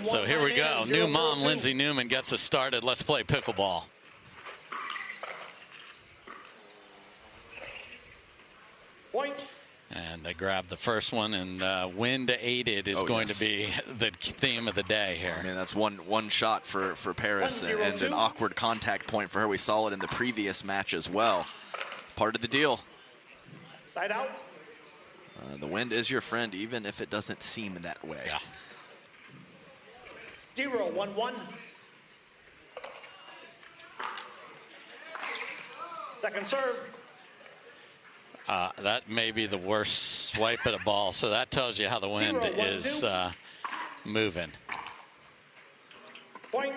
So here we go. New mom, Lindsay Newman, gets us started. Let's play pickleball. Point. And they grab the first one, and wind aided is going to be the theme of the day here. I mean, that's one shot for Paris, and an awkward contact point for her. We saw it in the previous match as well. Part of the deal. Side out. The wind is your friend, even if it doesn't seem that way. Yeah. 0-1-1. Second serve. That may be the worst swipe at a ball, so that tells you how the wind is moving. Point.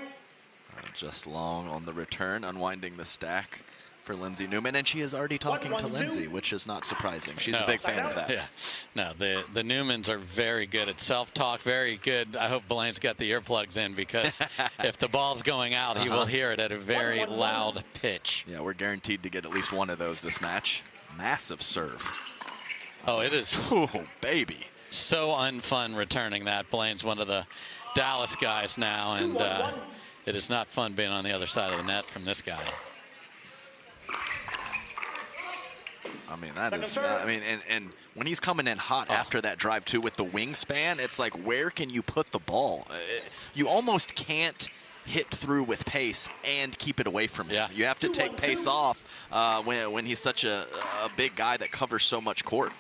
Just long on the return, unwinding the stack for Lindsay Newman, and she is already talking to Lindsay, which is not surprising. She's a big fan of that. Yeah, no, the Newmans are very good at self-talk, very good. I hope Blaine's got the earplugs in, because if the ball's going out, he will hear it at a very loud pitch. Yeah, we're guaranteed to get at least one of those this match. Massive serve. Oh, it is. Oh, baby. So unfun returning that. Blaine's one of the Dallas guys now, and it is not fun being on the other side of the net from this guy. I mean, that is, I mean, and when he's coming in hot after that drive too with the wingspan, it's like, where can you put the ball? You almost can't hit through with pace and keep it away from him. Yeah. You have to take pace off when he's such a big guy that covers so much court.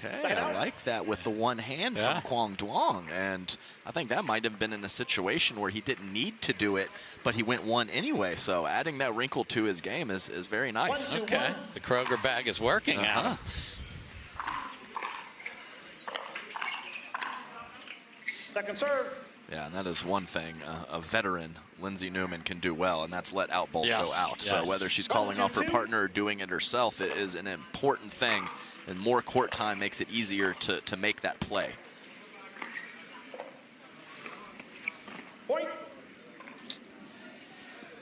Okay, I like that with the one hand from Quang Duong, and I think that might have been in a situation where he didn't need to do it, but he went one anyway, so adding that wrinkle to his game is very nice. Okay, the Kroger bag is working out. Second serve. Yeah, and that is one thing a veteran, Lindsay Newman, can do well, and that's let out balls go out. So whether she's calling off her partner or doing it herself, it is an important thing, and more court time makes it easier to make that play. Point.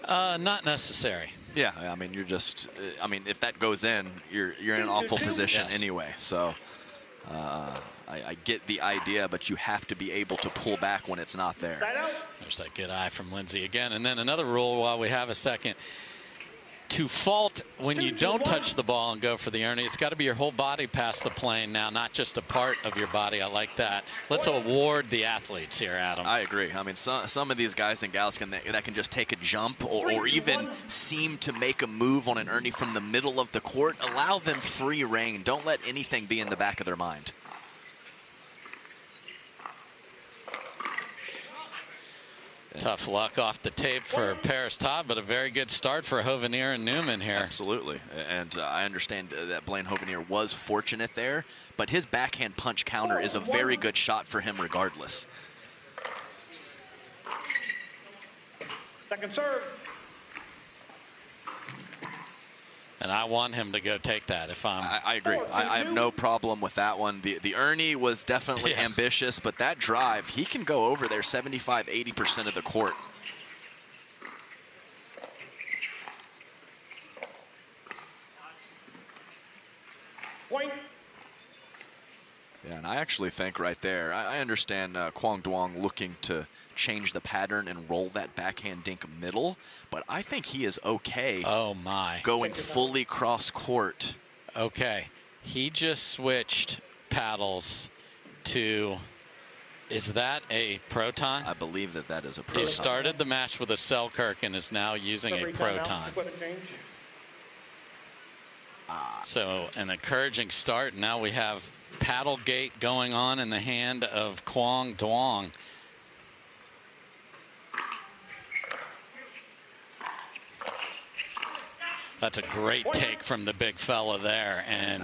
Not necessary. Yeah, I mean, you're just, I mean, if that goes in, you're in an awful position anyway. So I get the idea, but you have to be able to pull back when it's not there. There's that good eye from Lindsay again. And then another rule while we have a second. To fault when you don't touch the ball and go for the Ernie, it's got to be your whole body past the plane now, not just a part of your body. I like that. Let's award the athletes here, Adam. I agree. I mean, some of these guys and gals that can just take a jump or even seem to make a move on an Ernie from the middle of the court. Allow them free reign. Don't let anything be in the back of their mind. Tough luck off the tape for Paris Todd, but a very good start for Hovenier and Newman here. Absolutely, and I understand that Blaine Hovenier was fortunate there, but his backhand punch counter is a very good shot for him regardless. Second serve. And I want him to go take that if I'm... I agree. I have no problem with that one. The Ernie was definitely ambitious, but that drive, he can go over there 75, 80% of the court. Point. Yeah, and I actually think right there, I understand Quang Duong looking to change the pattern and roll that backhand dink middle, but I think he is okay going fully cross court. Okay, he just switched paddles to, is that a proton? I believe that is a proton. He started the match with a Selkirk and is now using a proton. So an encouraging start. Now we have paddle gate going on in the hand of Quang Duong. That's a great take from the big fella there, and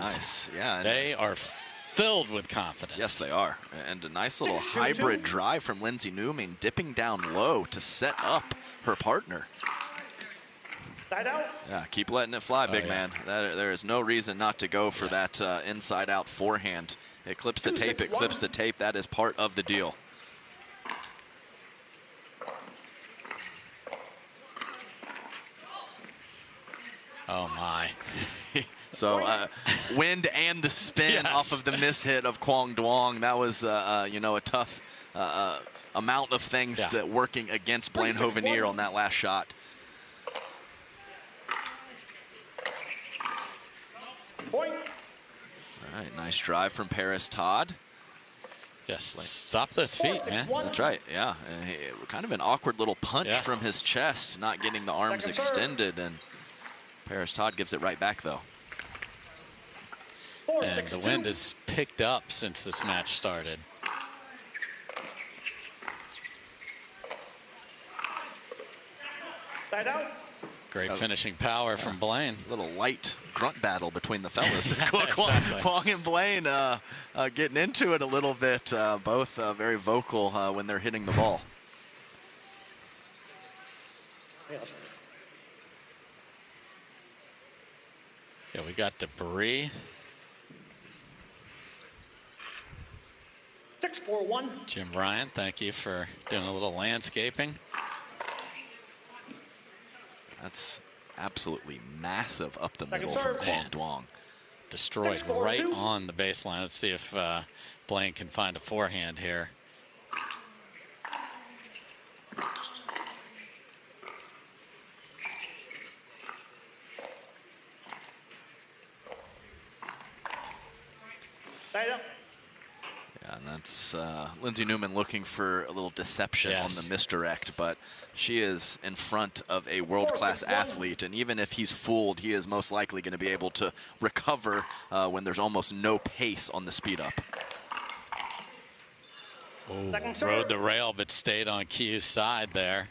they are filled with confidence. Yes, they are, and a nice little hybrid drive from Lindsay Newman, dipping down low to set up her partner. Yeah, keep letting it fly, big man. There is no reason not to go for that inside-out forehand. It clips the tape, it clips the tape. That is part of the deal. Oh, my. So wind and the spin off of the mishit of Quang Duong. That was, you know, a tough amount of things that working against Blaine Hovenier on that last shot. Point. All right, nice drive from Paris Todd. Yes, stop those feet, man. That's right, yeah. Kind of an awkward little punch from his chest, not getting the arms extended, and Paris Todd gives it right back, though. And the wind has picked up since this match started. Side out. Great finishing power from Blaine. Little light grunt battle between the fellas. Kwong and Blaine getting into it a little bit. Both very vocal when they're hitting the ball. Yes. Yeah, we got debris. 6-4-1. Jim Bryant, thank you for doing a little landscaping. That's absolutely massive up the middle from Kwong Duong. Destroyed right on the baseline. Let's see if Blaine can find a forehand here. Yeah, and that's Lindsay Newman looking for a little deception on the misdirect, but she is in front of a world-class athlete, and even if he's fooled, he is most likely going to be able to recover when there's almost no pace on the speed up. Rode the rail, but stayed on Q's side there.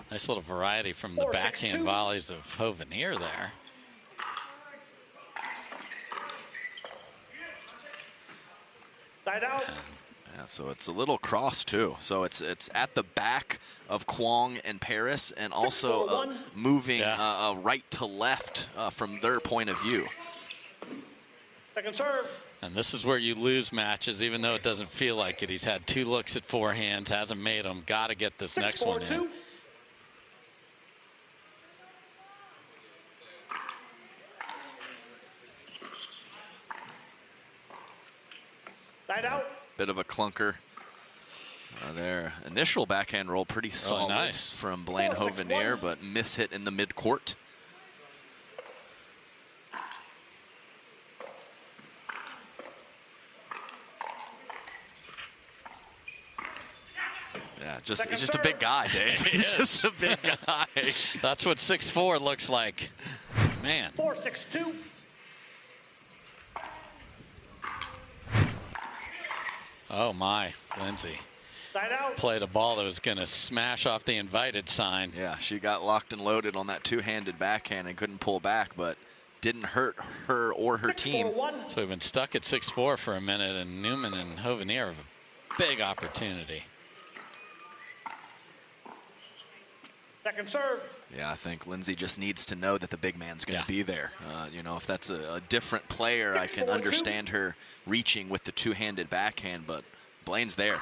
Nice little variety from the backhand volleys of Hovenier there. Side out. Yeah, so it's a little cross too. So it's at the back of Kwong and Paris, and also moving right to left from their point of view. Second serve. And this is where you lose matches, even though it doesn't feel like it. He's had 2 looks at forehands, hasn't made them. Got to get this next one in. Side out. Bit of a clunker. Their initial backhand roll pretty solid from Blaine Hovenier, but miss hit in the mid-court. Yeah, he's just a big guy, Dave. He's just a big guy. That's what 6'4" looks like. Man. 4-6-2. Oh my, Lindsay played a ball that was going to smash off the invited sign. Yeah, she got locked and loaded on that two-handed backhand and couldn't pull back, but didn't hurt her or her team. So we've been stuck at 6-4 for a minute, and Newman and Hovenier have a big opportunity. Second serve. Yeah, I think Lindsay just needs to know that the big man's going to be there. You know, if that's a different player, I can understand her reaching with the two-handed backhand, but Blaine's there.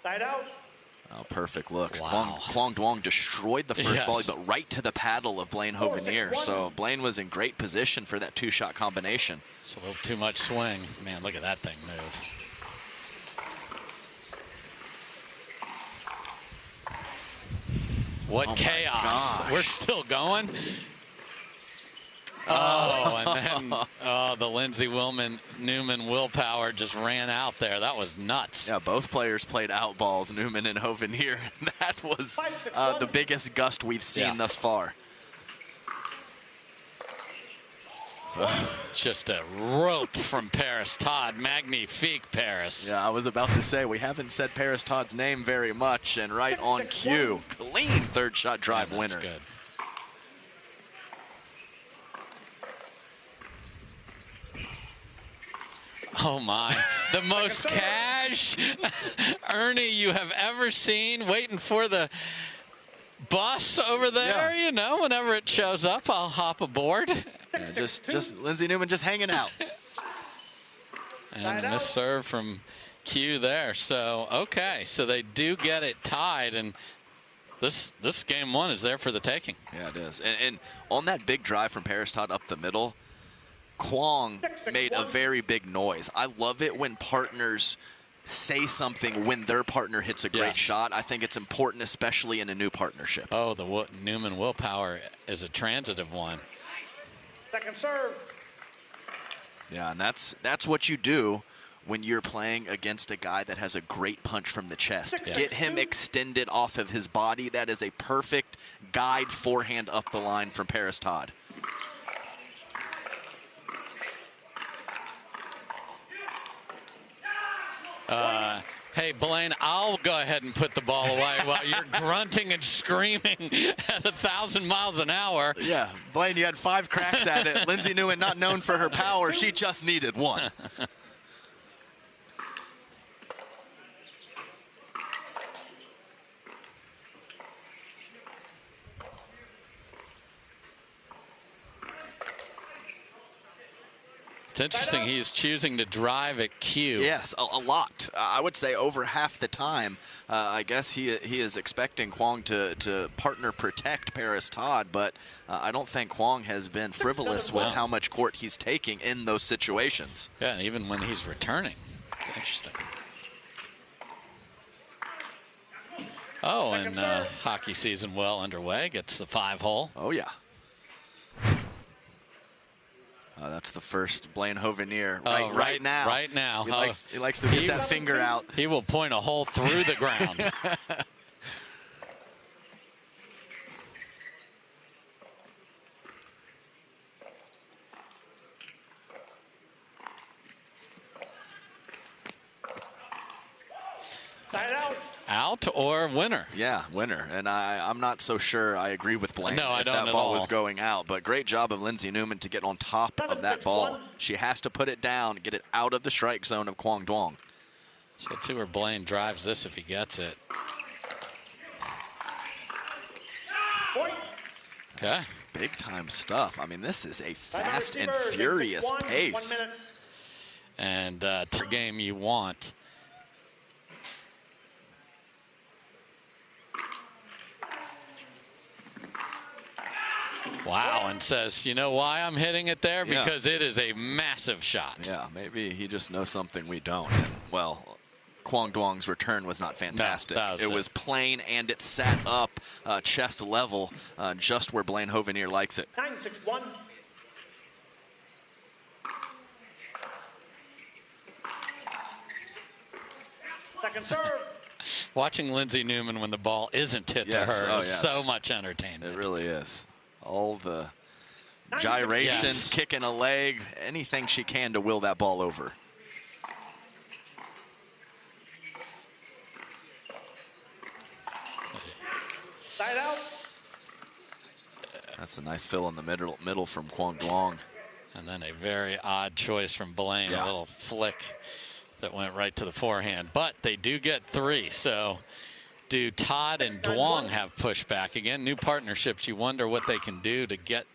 Side out. Oh, perfect look. Wow. Kwong Duong destroyed the first volley, but right to the paddle of Blaine Hovenier. So Blaine was in great position for that 2-shot combination. It's a little too much swing. Man, look at that thing move. What chaos. We're still going. Oh, and then the Lindsay Newman willpower just ran out there. That was nuts. Yeah, both players played out balls, Newman and Hovenier. That was the biggest gust we've seen thus far. Just a rope from Paris Todd. Magnifique, Paris. Yeah, I was about to say, we haven't said Paris Todd's name very much, and right on cue. Clean third shot drive winner. That's good. Oh my, the most cash Ernie you have ever seen, waiting for the bus over there. You know, whenever it shows up, I'll hop aboard. Yeah, just Lindsay Newman just hanging out. And a miss serve from Q there. So, okay, so they do get it tied, and this game one is there for the taking. Yeah, it is. And on that big drive from Paris Todd up the middle, Kwong made a very big noise. I love it when partners say something when their partner hits a great shot. I think it's important, especially in a new partnership. Oh, the Newman willpower is a transitive one. Second serve. Yeah, and that's what you do when you're playing against a guy that has a great punch from the chest. Get him extended off of his body. That is a perfect guide forehand up the line from Paris Todd. Hey, Blaine, I'll go ahead and put the ball away while you're grunting and screaming at 1,000 miles an hour. Yeah, Blaine, you had 5 cracks at it. Lindsay Newman, not known for her power. She just needed 1. It's interesting, he's choosing to drive at cue. Yes, a lot. I would say over half the time. I guess he is expecting Kwong to partner protect Paris Todd, but I don't think Kwong has been frivolous with how much court he's taking in those situations. Yeah, and even when he's returning. It's interesting. Oh, and hockey season well underway. Gets the 5-hole. Oh, yeah. That's the first Blaine Hovenier right now. Right now. He likes to get that finger out. He will point a hole through the ground. Side out. Out or winner? Yeah, winner. And I'm not so sure I agree with Blaine if that ball was going out. But great job of Lindsay Newman to get on top of that ball. She has to put it down, get it out of the strike zone of Kwong Duong. So let's see where Blaine drives this if he gets it. Point. Okay. Big time stuff. I mean, this is a fast and furious pace. And the game you want. Wow, and says, you know why I'm hitting it there? Yeah. Because it is a massive shot. Yeah, maybe he just knows something we don't. And, well, Kwong Duong's return was not fantastic. No, it was plain, and it sat up chest level, just where Blaine Hovenier likes it. 9-6-1. Second serve. Watching Lindsay Newman when the ball isn't hit to her is so much entertainment. It really is. All the gyrations, kicking a leg, anything she can to will that ball over. Side out. That's a nice fill in the middle from Kwong Duong. And then a very odd choice from Blaine, a little flick that went right to the forehand. But they do get 3, so do Todd and Duong have pushback? Again, new partnerships, you wonder what they can do to get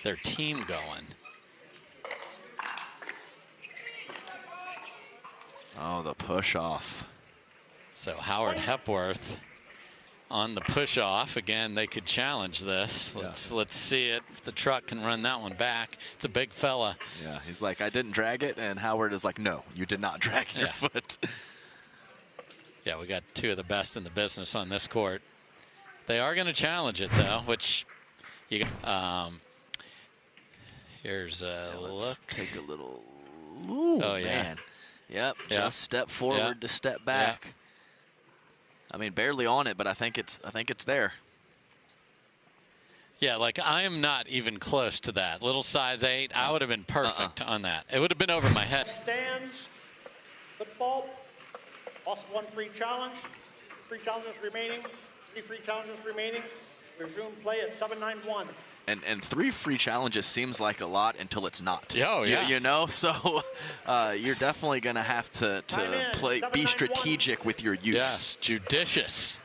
their team going. Oh, the push off. So Howard Hepworth on the push off. Again, they could challenge this. Let's see it. If the truck can run that one back. It's a big fella. Yeah, he's like, I didn't drag it, and Howard is like, no, you did not drag your foot. Yeah, we got 2 of the best in the business on this court. They are going to challenge it, though, which you here's a look. Take a little. Ooh, man. Yep, just step forward to step back. I mean, barely on it, but I think it's there. Yeah, like I am not even close to that. Little size 8, I would have been perfect on that. It would have been over my head. Stands. Football. Also 1 free challenge. 3 challenges remaining. 3 free challenges remaining. Resume play at 7-9-1. And 3 free challenges seems like a lot until it's not. Oh, yeah. You know, so you're definitely going to have to be strategic with your use. Yes, judicious.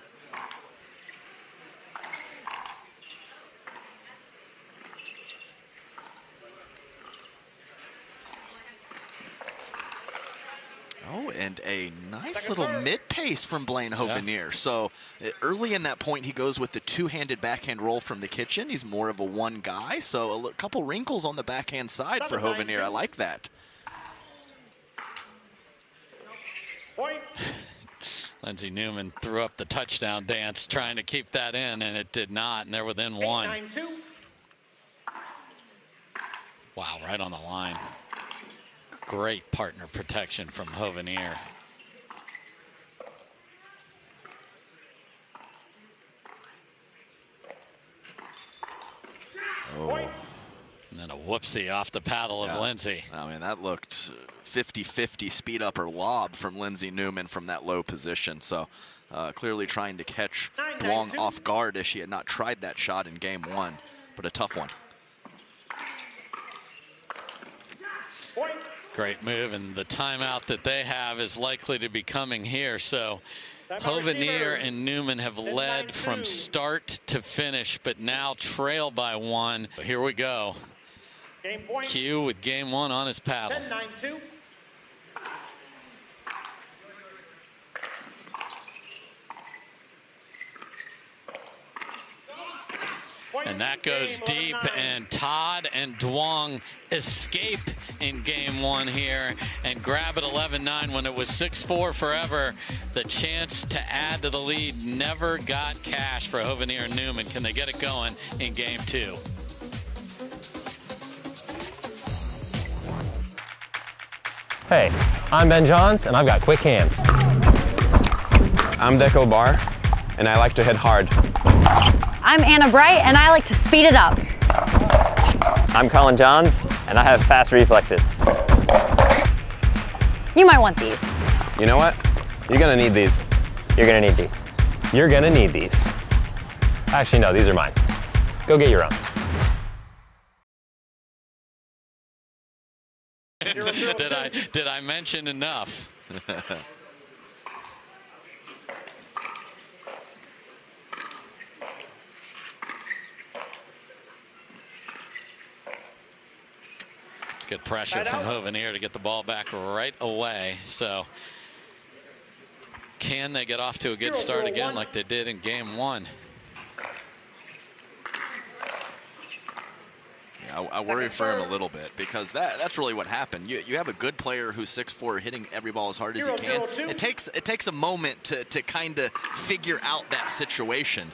Oh, And a nice little mid-pace from Blaine Hovenier. So early in that point, he goes with the two-handed backhand roll from the kitchen. He's more of a one guy. So a couple wrinkles on the backhand side for Hovenier. I like that. Point. Lindsey Newman threw up the touchdown dance trying to keep that in, and it did not, and they're within one. 8-9-2. Wow, right on the line. Great partner protection from Hovenier. Oh. And then a whoopsie off the paddle of Lindsey. I mean, that looked 50-50 speed up or lob from Lindsey Newman from that low position. So clearly trying to catch Duong off guard as she had not tried that shot in game one, but a tough one. Point. Great move, and the timeout that they have is likely to be coming here. So Hovenier and Newman have led from start to finish, but now trail by one. Here we go. Game point. Q with game one on his paddle. 10-9-2. And that goes deep, and Todd and Duong escape in game one here and grab it 11-9 when it was 6-4 forever. The chance to add to the lead never got cash for Hovenier and Newman. Can they get it going in game two? Hey, I'm Ben Johns, and I've got quick hands. I'm Deckel Bar, and I like to hit hard. I'm Anna Bright, and I like to speed it up. I'm Colin Johns, and I have fast reflexes. You might want these. You know what? You're gonna need these. You're gonna need these. You're gonna need these. Actually, no, these are mine. Go get your own. Did I mention enough? Good pressure from Hovenier to get the ball back right away. So can they get off to a good start again like they did in game one? Yeah, I worry for him a little bit because that's really what happened. You have a good player who's 6'4", hitting every ball as hard as he can. It takes a moment to kind of figure out that situation.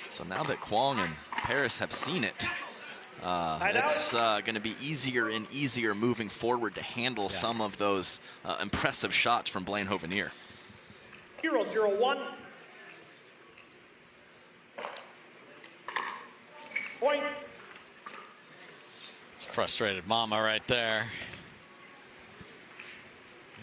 So now that Kwong and Paris have seen it, it's going to be easier and easier moving forward to handle some of those impressive shots from Blaine Hovenier. 0-0-1. Point. It's a frustrated mama right there.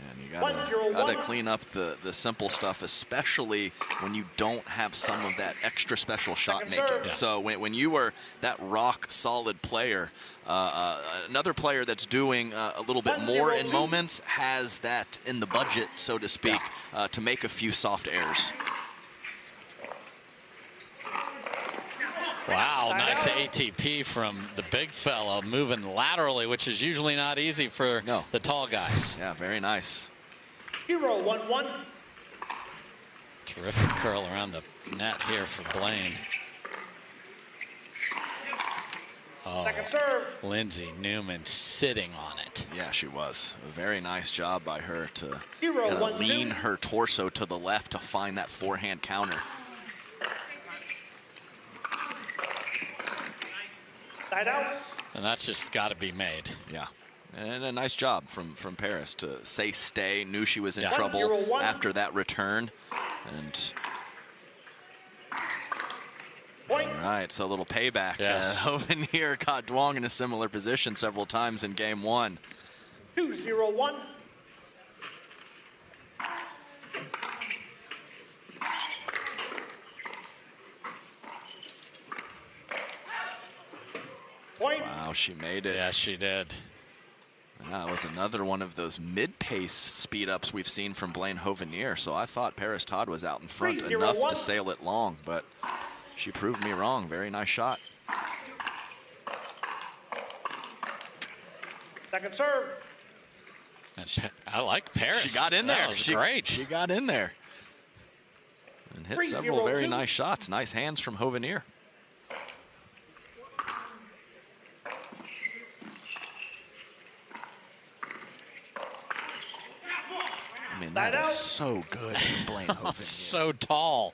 And you gotta clean up the simple stuff, especially when you don't have some of that extra special shot making. So when you are that rock solid player, another player that's doing a little bit more in moments has that in the budget, so to speak, to make a few soft errors. Wow, nice ATP from the big fella, moving laterally, which is usually not easy for the tall guys. Yeah, very nice. 0-1-1. Terrific curl around the net here for Blaine. Oh, Second serve. Lindsey Newman sitting on it. Yeah, she was. A very nice job by her to 0-1-2. kind of lean her torso to the left to find that forehand counter. Side out. And that's just got to be made. Yeah. And a nice job from Paris to say stay. Knew she was in trouble after that return. And Point. all right, so a little payback. Yes. Hovenier caught Duong in a similar position several times in game one. 2-0-1. Point. Wow, she made it. Yes, she did. That was another one of those mid-pace speed-ups we've seen from Blaine Hovenier. So I thought Paris Todd was out in front enough to sail it long, but she proved me wrong. Very nice shot. Second serve. I like Paris. She got in there. That was great. She got in there. And hit several very nice shots. Nice hands from Hovenier. I mean, that is so good from Blaine Hovenier. So tall.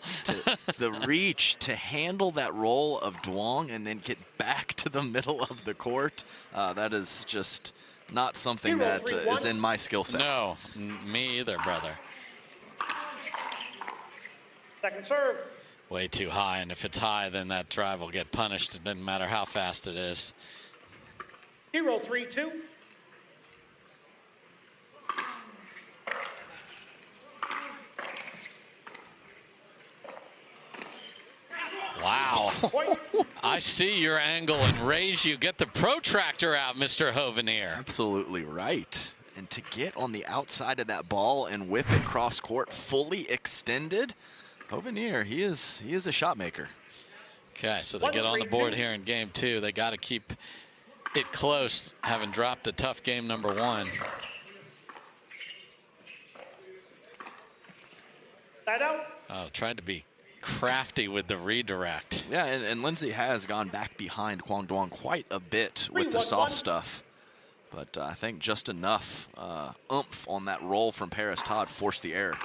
The reach to handle that roll of Duong and then get back to the middle of the court, that is just not something that is in my skill set. No, me either, brother. Second serve. Way too high, and if it's high, then that drive will get punished. It doesn't matter how fast it is. 0-3-2. Wow. I see your angle and raise you. Get the protractor out, Mr. Hovenier. Absolutely right. And to get on the outside of that ball and whip it cross court fully extended, Hovenier, he is a shot maker. Okay, so they get on the board here in game 2. They got to keep it close, having dropped a tough game number 1. Side out. Oh, tried to be crafty with the redirect. Yeah, and Lindsay has gone back behind Quang Duong quite a bit with the soft stuff. But I think just enough oomph on that roll from Paris Todd forced the error.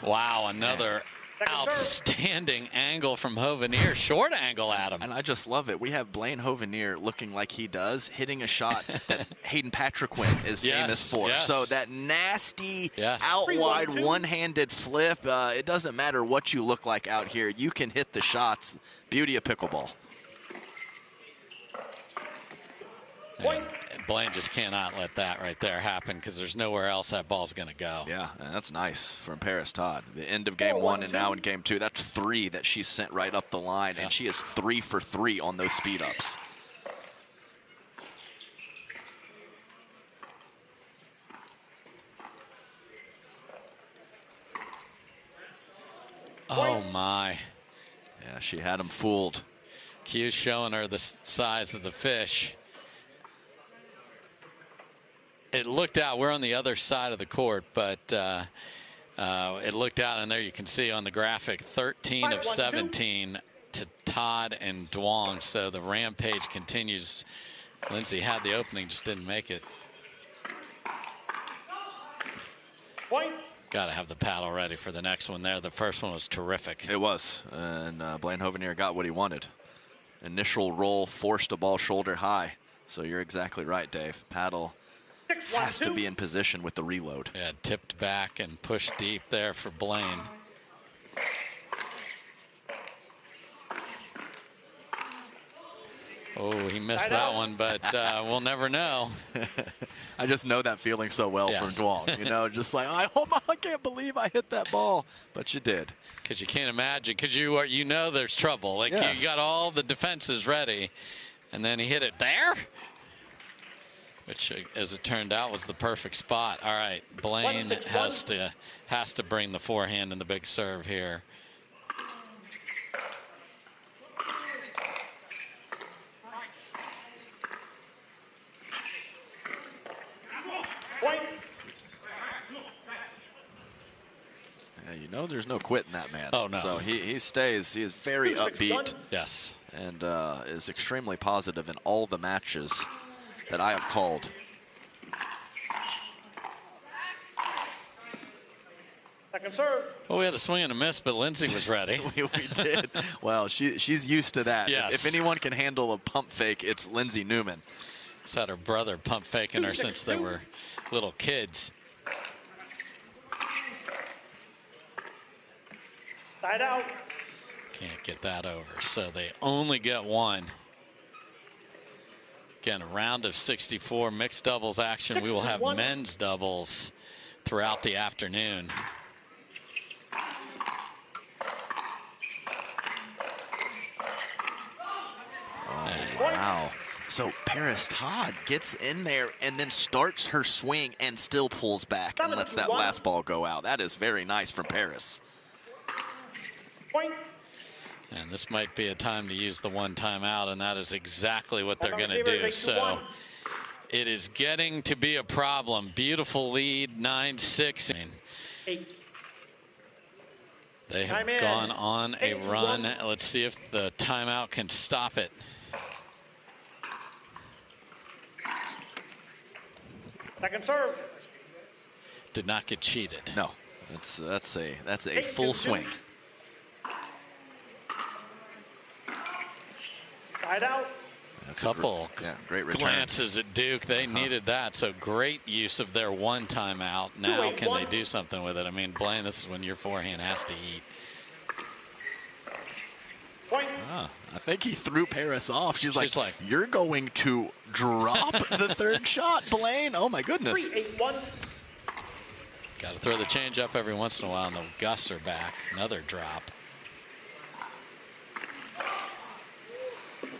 Wow, another outstanding angle from Hovenier. Short angle at him. And I just love it. We have Blaine Hovenier looking like he does, hitting a shot that Hayden Patriquin is famous for. Yes. So that nasty out wide one-handed flip, it doesn't matter what you look like out here. You can hit the shots. Beauty of pickleball. And Blaine just cannot let that right there happen because there's nowhere else that ball's going to go. Yeah, and that's nice from Paris Todd. The end of game 1 and now in game 2. That's 3 that she sent right up the line, and she is 3 for 3 on those speed ups. Oh, my. Yeah, she had him fooled. Q's showing her the size of the fish. It looked out. We're on the other side of the court, but it looked out, and there you can see on the graphic 13 of 17 to Todd and Duong. So the rampage continues. Lindsay had the opening, just didn't make it. Got to have the paddle ready for the next one there. The first one was terrific. It was, and Blaine Hovenier got what he wanted. Initial roll forced a ball shoulder high. So you're exactly right, Dave. Paddle has to be in position with the reload. Yeah, tipped back and pushed deep there for Blaine. Oh, he missed that one, but we'll never know. I just know that feeling so well from Duong. You know, just like, I can't believe I hit that ball, but you did. Because you can't imagine, because you know there's trouble. Like you got all the defenses ready, and then he hit it there, which, as it turned out, was the perfect spot. All right, Blaine has to bring the forehand and the big serve here. Yeah, you know there's no quitting that man. Oh, no. So he stays. He is very upbeat. Yes. And is extremely positive in all the matches that I have called. Second serve. Well, we had a swing and a miss, but Lindsay was ready. we did. Well, she's used to that. Yes. If anyone can handle a pump fake, it's Lindsay Newman. She's had her brother pump faking her since they were little kids. Side out. Can't get that over, so they only get one. Again, a round of 64 mixed doubles action. We will have men's doubles throughout the afternoon. Oh, wow. So Paris Todd gets in there and then starts her swing and still pulls back and lets that last ball go out. That is very nice from Paris. Point. And this might be a time to use the one timeout, and that is exactly what they're going to do. So it is getting to be a problem. Beautiful lead, 9-6. 8. They have gone on a run. Let's see if the timeout can stop it. Second serve. Did not get cheated. No, that's a full swing. Side out. That's couple great return. Glances at Duke. They needed that. So great use of their one timeout. Now can they do something with it? I mean, Blaine, this is when your forehand has to eat. Point. I think he threw Paris off. She's like, you're going to drop the third shot, Blaine. Oh, my goodness. 3-8-1. Got to throw the change up every once in a while, and the Gus are back. Another drop.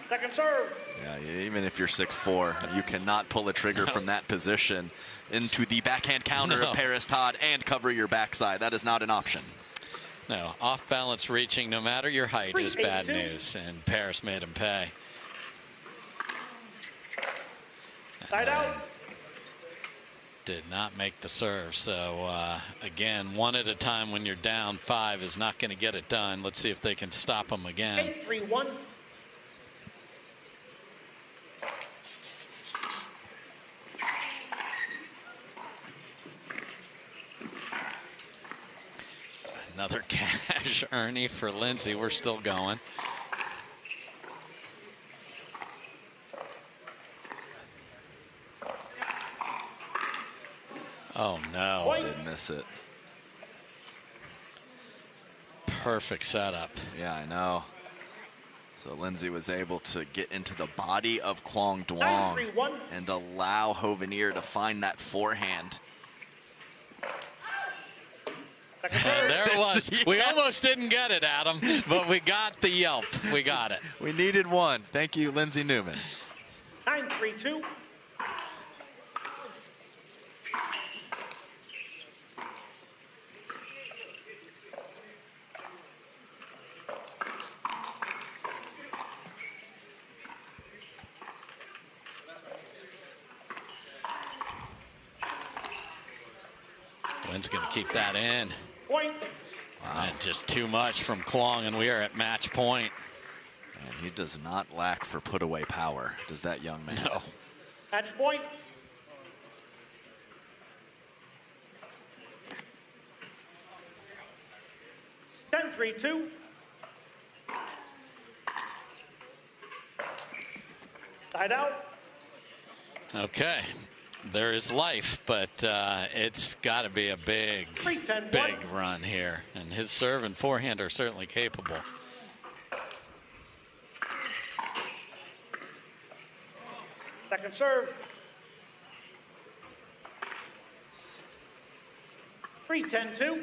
Second serve. Yeah, even if you're 6'4", you cannot pull a trigger from that position into the backhand counter of Paris Todd and cover your backside. That is not an option. No, off balance reaching, no matter your height, is bad news, and Paris made him pay. Side out. Did not make the serve. So again, one at a time when you're down 5 is not going to get it done. Let's see if they can stop him again. 8-3-1. Another cash Ernie for Lindsay. We're still going. Oh, no. Did miss it. Perfect setup. Yeah, I know. So Lindsay was able to get into the body of Kwong Duong and allow Hovenier to find that forehand. And there it was. Yes. We almost didn't get it, Adam, but we got the yelp. We got it. We needed one. Thank you, Lindsay Newman. 9-3-2. Wynn's going to keep that in. Point. Wow. And just too much from Kwong, and we are at match point. And he does not lack for put-away power, does that young man? No. Match point. Ten, 3-2. Side out. Okay. There is life, but it's got to be a big run here. And his serve and forehand are certainly capable. Second serve. 3-10-2.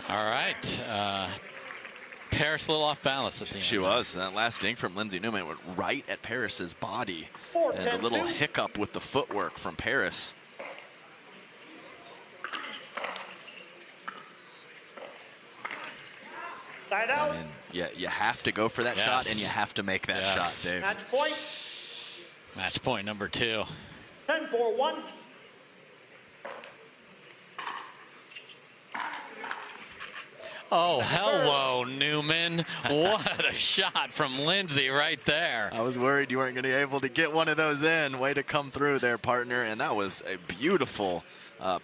All right. Paris a little off balance at the end. She was. That last ding from Lindsay Newman went right at Paris's body. And a little hiccup with the footwork from Paris. Side out. I mean, yeah, you have to go for that shot, and you have to make that shot, Dave. Match point. Match point number 2. 10-4-1. Oh, hello, Newman. What a shot from Lindsay right there. I was worried you weren't going to be able to get one of those in. Way to come through there, partner. And that was a beautiful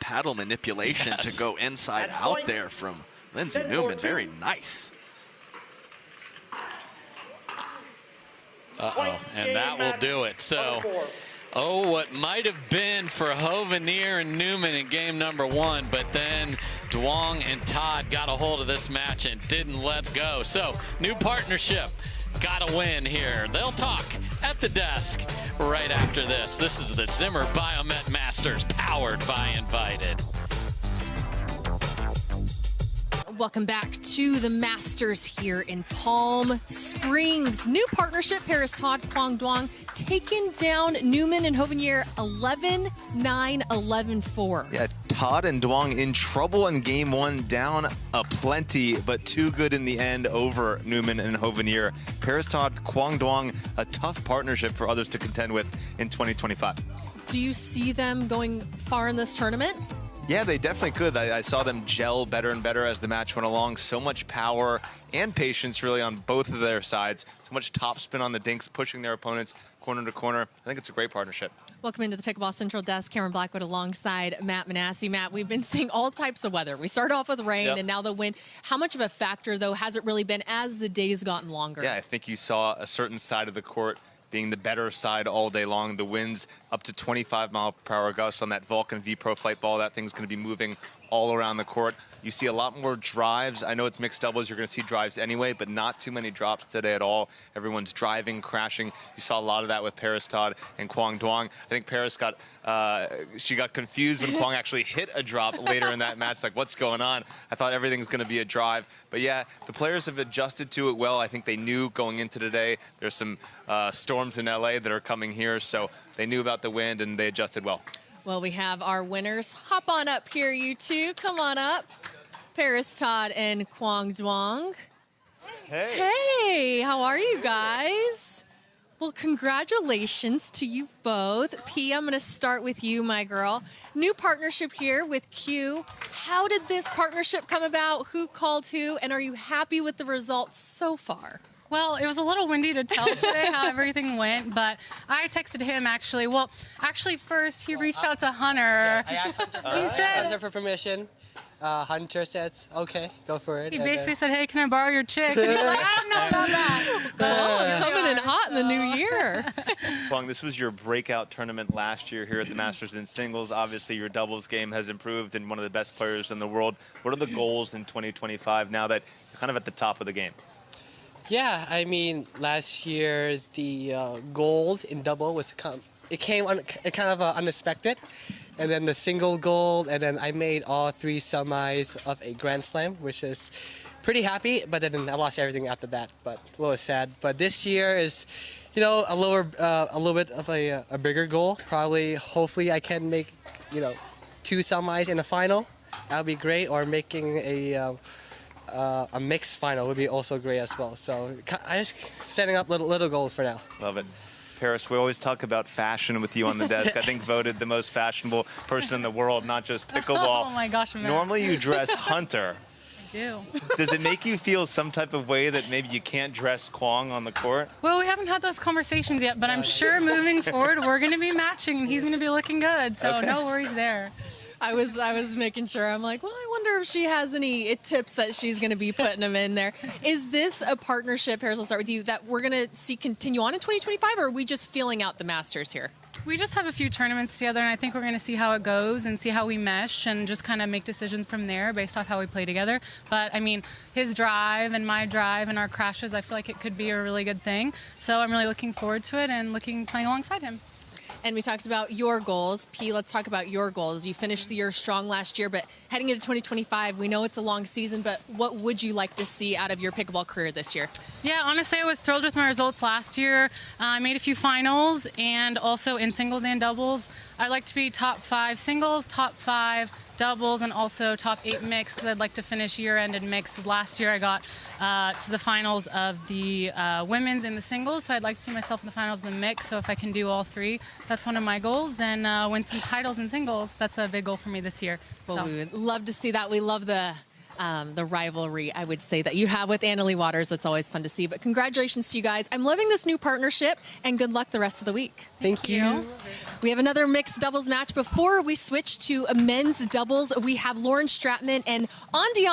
paddle manipulation to go inside out there from Lindsay Newman. Very nice. Uh-oh, and that will do it. So, what might have been for Hovenier and Newman in game number 1, but then Duong and Todd got a hold of this match and didn't let go. So, new partnership. Got a win here. They'll talk at the desk right after this. This is the Zimmer Biomet Masters, powered by Invited. Welcome back to the Masters here in Palm Springs. New partnership, Paris Todd, Kwang Duong, taking down Newman and Hovenier 11-9, 11-4. Yeah, Todd and Duong in trouble in game one, down a plenty, but too good in the end over Newman and Hovenier. Paris Todd, Kwang Duong, a tough partnership for others to contend with in 2025. Do you see them going far in this tournament? Yeah, they definitely could. I saw them gel better and better as the match went along. So much power and patience really on both of their sides. So much topspin on the dinks, pushing their opponents corner to corner. I think it's a great partnership. Welcome into the Pickleball Central Desk. Cameron Blackwood alongside Matt Manassi. Matt, we've been seeing all types of weather. We started off with rain and now the wind. How much of a factor, though, has it really been as the days gotten longer? Yeah, I think you saw a certain side of the court being the better side all day long. The winds up to 25-mile-per-hour gusts on that Vulcan V-Pro flight ball. That thing's going to be moving all around the court. You see a lot more drives. I know it's mixed doubles. You're going to see drives anyway, but not too many drops today at all. Everyone's driving, crashing. You saw a lot of that with Paris Todd and Kwang Duong. I think Paris got confused when Kwang actually hit a drop later in that match. Like, what's going on? I thought everything's going to be a drive. But yeah, the players have adjusted to it well. I think they knew going into today there's some storms in LA that are coming here, so they knew about the wind and they adjusted well. Well, we have our winners. Hop on up here, you two. Come on up. Paris Todd and Kwang Duong. Hey. Hey, how are you guys? Well, congratulations to you both. P, I'm going to start with you, my girl. New partnership here with Q. How did this partnership come about? Who called who? And are you happy with the results so far? Well, it was a little windy to tell today how everything went, but I texted him actually. Well, actually first he reached out to Hunter. Yeah, I asked Hunter for, he said, Hunter for permission. Hunter said, okay, go for it. He basically said, hey, can I borrow your chick? And he's like, I don't know about that. Coming in hot in the new year. Kwang, this was your breakout tournament last year here at the Masters in singles. Obviously, your doubles game has improved and one of the best players in the world. What are the goals in 2025 now that you're kind of at the top of the game? Yeah, I mean, last year the gold in double was came kind of unexpected, and then the single gold, and then I made all 3 semis of a Grand Slam, which is pretty happy. But then I lost everything after that, but a little sad. But this year is, you know, a little bit of a bigger goal. Probably, hopefully, I can make 2 semis in the final. That would be great, or making a mixed final would be also great as well. So I just setting up little goals for now. Love it. Paris, we always talk about fashion with you on the desk. I think voted the most fashionable person in the world, not just pickleball. Oh my gosh, man. Normally you dress Hunter. I do. Does it make you feel some type of way that maybe you can't dress Kwang on the court? Well, we haven't had those conversations yet, but I'm sure moving forward we're going to be matching and he's going to be looking good. So no worries there. I was making sure. I'm like, well, I wonder if she has any tips that she's going to be putting them in there. Is this a partnership, Paris, I'll start with you, that we're going to see continue on in 2025, or are we just feeling out the Masters here? We just have a few tournaments together, and I think we're going to see how it goes and see how we mesh and just kind of make decisions from there based off how we play together. But, I mean, his drive and my drive and our crashes, I feel like it could be a really good thing. So I'm really looking forward to it and playing alongside him. And we talked about your goals. P, let's talk about your goals. You finished the year strong last year, but heading into 2025, we know it's a long season, but what would you like to see out of your pickleball career this year? Yeah, honestly, I was thrilled with my results last year. I made a few finals, and also in singles and doubles. I'd like to be top 5 singles, top 5 doubles, and also top 8 mixed, because I'd like to finish year-end in mixed. Last year I got to the finals of the women's in the singles, so I'd like to see myself in the finals in the mix. So if I can do all 3, that's one of my goals, and win some titles in singles. That's a big goal for me this year. Well, we would love to see that. We love the rivalry, I would say, that you have with Annalie Waters. That's always fun to see. But congratulations to you guys. I'm loving this new partnership, and good luck the rest of the week. Thank you. We have another mixed doubles match. Before we switch to a men's doubles, we have Lauren Stratman and on Duong.